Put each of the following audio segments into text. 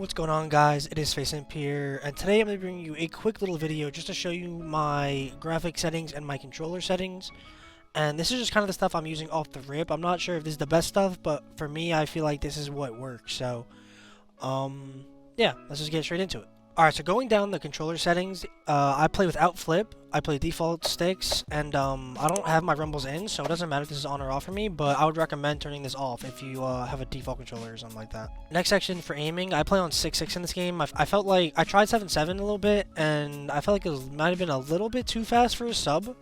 What's going on, guys? It is Simp here, and today I'm going to bring you a quick little video just to show you my graphic settings and my controller settings. And this is just kind of the stuff I'm using off the rip. I'm not sure if this is the best stuff, but for me, I feel like this is what works. So, yeah, let's just get straight into it. Alright, so going down the controller settings, I play without flip, I play default sticks, and I don't have my rumbles in, so it doesn't matter if this is on or off for me, but I would recommend turning this off if you have a default controller or something like that. Next section for aiming, I play on 6.6 in this game. I felt like, I tried 7.7 a little bit, and I felt like it might have been a little bit too fast for a sub.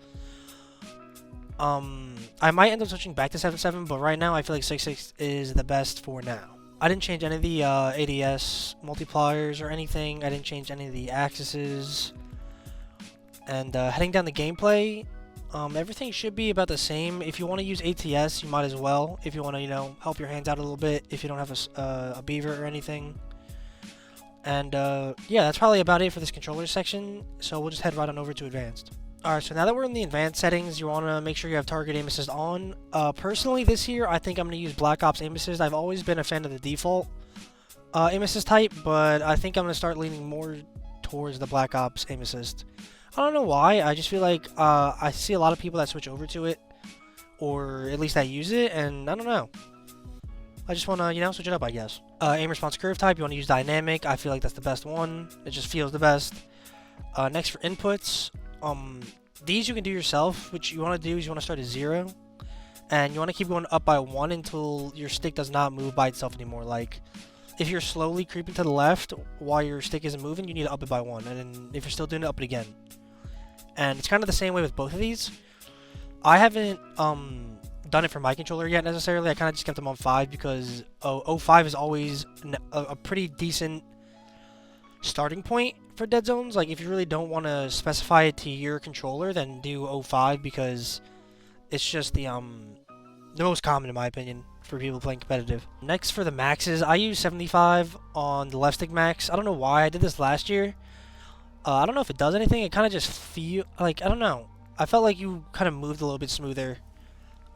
I might end up switching back to 7.7, but right now I feel like 6.6 is the best for now. I didn't change any of the ADS multipliers or anything. I didn't change any of the axes. And heading down the gameplay, everything should be about the same. If you want to use ATS, you might as well. If you want to, help your hands out a little bit. If you don't have a beaver or anything. And yeah, that's probably about it for this controller section. So we'll just head right on over to advanced. Alright, so now that we're in the advanced settings, you want to make sure you have target aim assist on. Personally, this year, I think I'm going to use Black Ops aim assist. I've always been a fan of the default aim assist type, but I think I'm going to start leaning more towards the Black Ops aim assist. I don't know why, I just feel like I see a lot of people that switch over to it, or at least that use it, and I don't know. I just want to, switch it up, I guess. Aim response curve type, you want to use dynamic. I feel like that's the best one. It just feels the best. Next for inputs, these you can do yourself. What you want to do is you want to start at 0, and you want to keep going up by 1 until your stick does not move by itself anymore. Like, if you're slowly creeping to the left while your stick isn't moving, you need to up it by 1, and then if you're still doing it, up it again. And it's kind of the same way with both of these. I haven't done it for my controller yet necessarily. I kind of just kept them on 5 because 05 is always a pretty decent starting point for dead zones. Like, if you really don't want to specify it to your controller, then do 05 because it's just the most common in my opinion for people playing competitive. Next for the maxes, I use 75 on the left stick max. I don't know why. I did this last year. I don't know if it does anything. It kind of just feel like, I don't know. I felt like you kind of moved a little bit smoother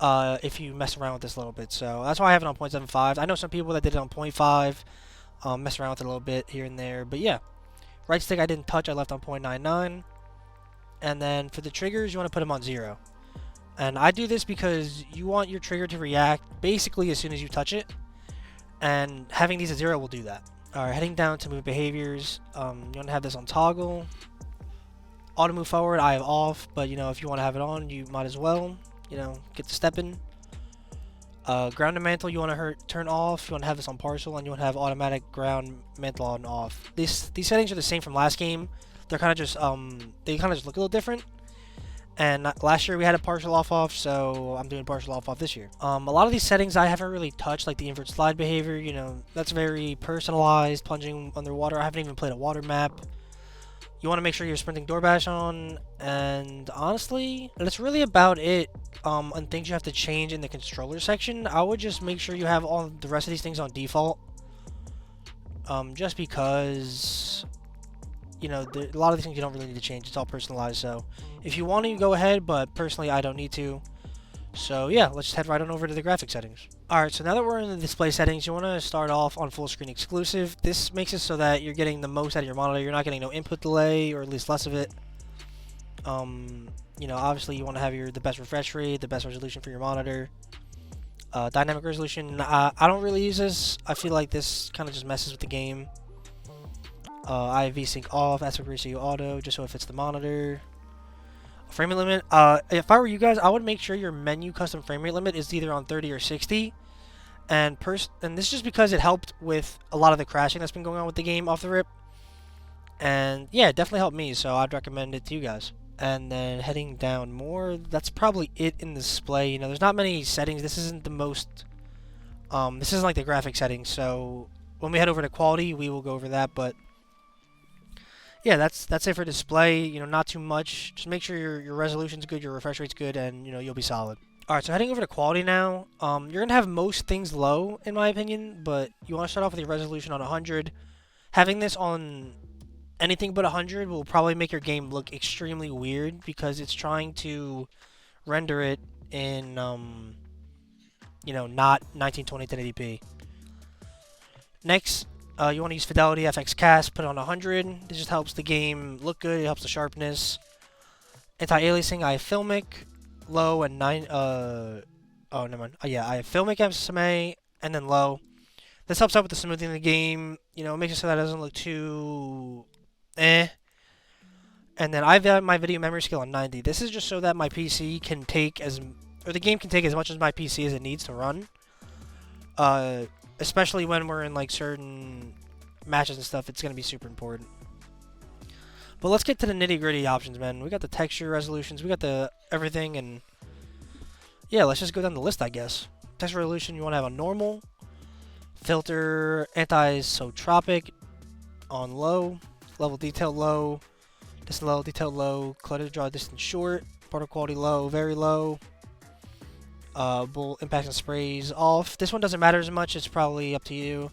if you mess around with this a little bit. So that's why I have it on 0.75. I know some people that did it on 0.5. Mess around with it a little bit here and there. But yeah. Right stick I didn't touch. I left on 0.99. And then for the triggers, you want to put them on 0. And I do this because you want your trigger to react basically as soon as you touch it. And having these at 0 will do that. Alright, heading down to move behaviors. You want to have this on toggle. Auto move forward, I have off. But, if you want to have it on, you might as well. Get the step in. Ground and mantle, you want to turn off. You want to have this on partial, and you want to have automatic ground mantle on off. These settings are the same from last game. They're kind of just they kind of just look a little different. And last year we had a partial off, so I'm doing partial off this year. A lot of these settings I haven't really touched, like the invert slide behavior. That's very personalized. Plunging underwater, I haven't even played a water map. You want to make sure you're sprinting door bash on, and honestly, that's really about it on things you have to change in the controller section. I would just make sure you have all the rest of these things on default, just because, a lot of these things you don't really need to change. It's all personalized, so if you want to, go ahead, but personally, I don't need to. So yeah, let's just head right on over to the graphic settings. Alright, so now that we're in the display settings, you want to start off on full screen exclusive. This makes it so that you're getting the most out of your monitor. You're not getting no input delay, or at least less of it. Obviously you want to have the best refresh rate, the best resolution for your monitor. Dynamic resolution, I don't really use this. I feel like this kind of just messes with the game. I have VSync off, aspect ratio auto, just so it fits the monitor. Frame rate limit, if I were you guys, I would make sure your menu custom frame rate limit is either on 30 or 60. And this is just because it helped with a lot of the crashing that's been going on with the game off the rip. And yeah, it definitely helped me, so I'd recommend it to you guys. And then heading down more, that's probably it in the display. There's not many settings. This isn't the most, this isn't like the graphic settings. So when we head over to quality, we will go over that, but yeah, that's it for display. Not too much. Just make sure your resolution's good, your refresh rate's good, and you'll be solid. Alright, so heading over to quality now. You're gonna have most things low, in my opinion, but you want to start off with your resolution on 100. Having this on anything but 100 will probably make your game look extremely weird because it's trying to render it in not 1920 1080p. Next, You want to use Fidelity FX Cast, put it on 100. This just helps the game look good. It helps the sharpness. Anti-aliasing, I have Filmic, low, and 9. Oh, never mind. Yeah, I have Filmic SMA, and then low. This helps out with the smoothing of the game. You know, it makes it so that it doesn't look too eh. And then I've got my video memory scale on 90. This is just so that my PC can take or the game can take as much as my PC as it needs to run. Especially when we're in like certain matches and stuff, it's gonna be super important. But let's get to the nitty-gritty options, man. We got the texture resolutions, we got the everything, and yeah, let's just go down the list, I guess. Texture resolution, you want to have a normal, filter, anisotropic on low, level detail low, distance low, detail low, clutter draw distance short, particle quality low, very low. Bull impact and sprays off. This one doesn't matter as much, it's probably up to you.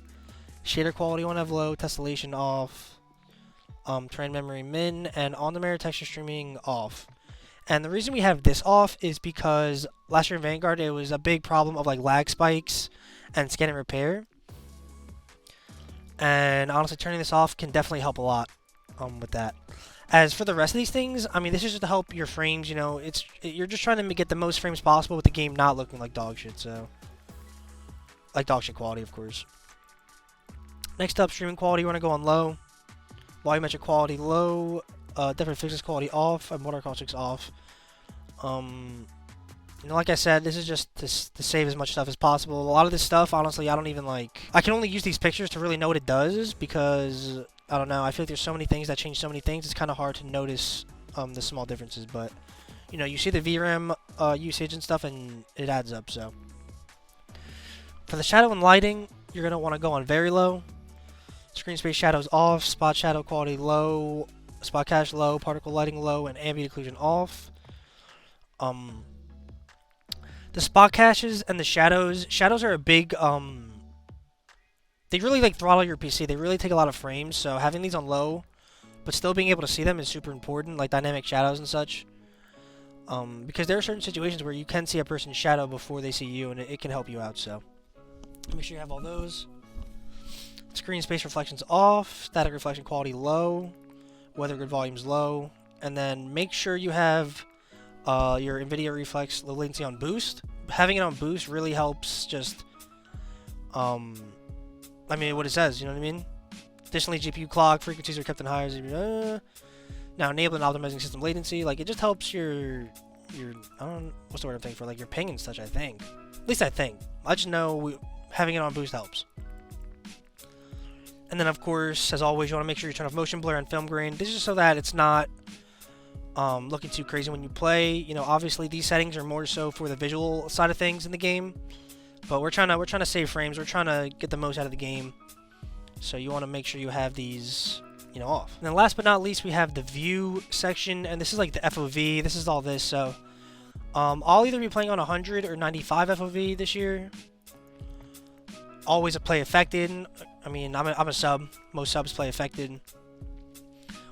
Shader quality you want to have low, tessellation off, terrain memory min, and on the mirror texture streaming off. And the reason we have this off is because last year in Vanguard it was a big problem of like lag spikes and scan and repair. And honestly, turning this off can definitely help a lot with that. As for the rest of these things, I mean, this is just to help your frames, you know, you're just trying to get the most frames possible with the game not looking like dog shit, so. Like dog shit quality, of course. Next up, streaming quality, you want to go on low. Volumetric quality low. Different fixes quality off, and water caustics off. You know, like I said, this is just to save as much stuff as possible. A lot of this stuff, honestly, I don't even like. I can only use these pictures to really know what it does because I don't know. I feel like there's so many things that change so many things. It's kind of hard to notice the small differences, but you know, you see the VRAM usage and stuff, and it adds up. So for the shadow and lighting, you're gonna want to go on very low. Screen space shadows off, spot shadow quality low, spot cache low, particle lighting low, and ambient occlusion off. The spot caches and the shadows are a big, they really like throttle your PC. They really take a lot of frames, so having these on low, but still being able to see them is super important, like dynamic shadows and such. Because there are certain situations where you can see a person's shadow before they see you, and it can help you out, so. Make sure you have all those. Screen space reflections off, static reflection quality low, weather grid volumes low, and then make sure you have your NVIDIA Reflex low latency on boost. Having it on boost really helps just, I mean, what it says, you know what I mean? Additionally, GPU clock frequencies are kept in higher. Now, enabling optimizing system latency, like, it just helps your, I don't know, what's the word I'm thinking for, like, your ping and such, I think. At least I think. I just know having it on boost helps. And then, of course, as always, you want to make sure you turn off motion blur and film grain. This is just so that it's not looking too crazy when you play. You know, obviously these settings are more so for the visual side of things in the game, but we're trying to save frames. We're trying to get the most out of the game, so you want to make sure you have these, you know, off. And then last but not least, we have the view section, and this is like the FOV. This is all this. So I'll either be playing on 100 or 95 FOV this year. Always a play affected. I mean, I'm a sub. Most subs play affected.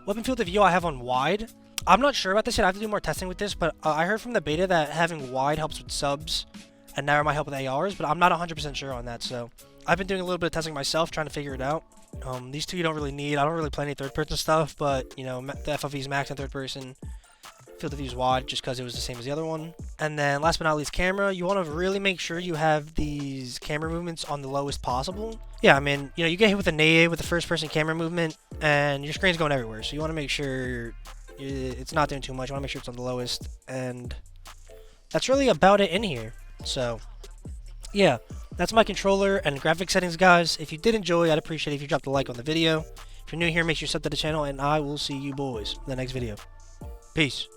Weapon field of view I have on wide. I'm not sure about this yet. I have to do more testing with this, but I heard from the beta that having wide helps with subs, and narrow might help with ARs, but I'm not 100% sure on that, so I've been doing a little bit of testing myself, trying to figure it out. These two you don't really need. I don't really play any third-person stuff, but, you know, the FOV is max in third-person. Field of view is wide, just because it was the same as the other one. And then, last but not least, camera. You want to really make sure you have these camera movements on the lowest possible. Yeah, I mean, you know, you get hit with a native with the first-person camera movement, and your screen's going everywhere, so you want to make sure it's not doing too much. You want to make sure it's on the lowest, and that's really about it in here. So, yeah, that's my controller and graphic settings, guys. If you did enjoy, I'd appreciate it if you dropped a like on the video. If you're new here, make sure you sub to the channel, and I will see you boys in the next video. Peace.